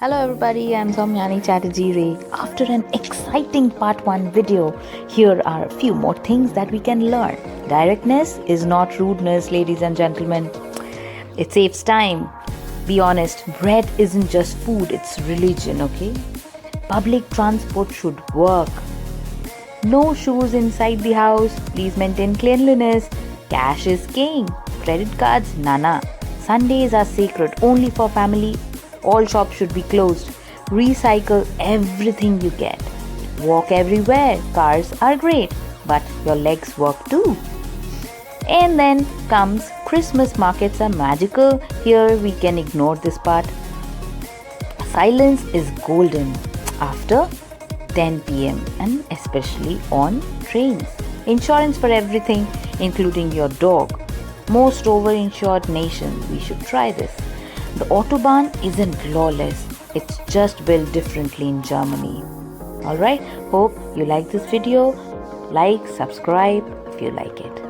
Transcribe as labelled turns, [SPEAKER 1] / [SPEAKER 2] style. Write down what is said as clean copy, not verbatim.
[SPEAKER 1] Hello everybody, I'm Soumyani Chatterjee Ray. After an exciting part 1 video, here are a few more things that we can learn. Directness is not rudeness, ladies and gentlemen. It saves time. Be honest, bread isn't just food, it's religion, okay? Public transport should work. No shoes inside the house. Please maintain cleanliness. Cash is king. Credit cards, nana. Sundays are sacred only for family. All shops should be closed. Recycle everything you get. Walk everywhere. Cars are great, but your legs work too. And then comes Christmas markets are magical. Here we can ignore this part. Silence is golden after 10 pm and especially on trains. Insurance for everything, including your dog. Most over-insured nation. We should try this. The Autobahn isn't lawless. It's just built differently in Germany. Alright, hope you like this video. Like, subscribe if you like it.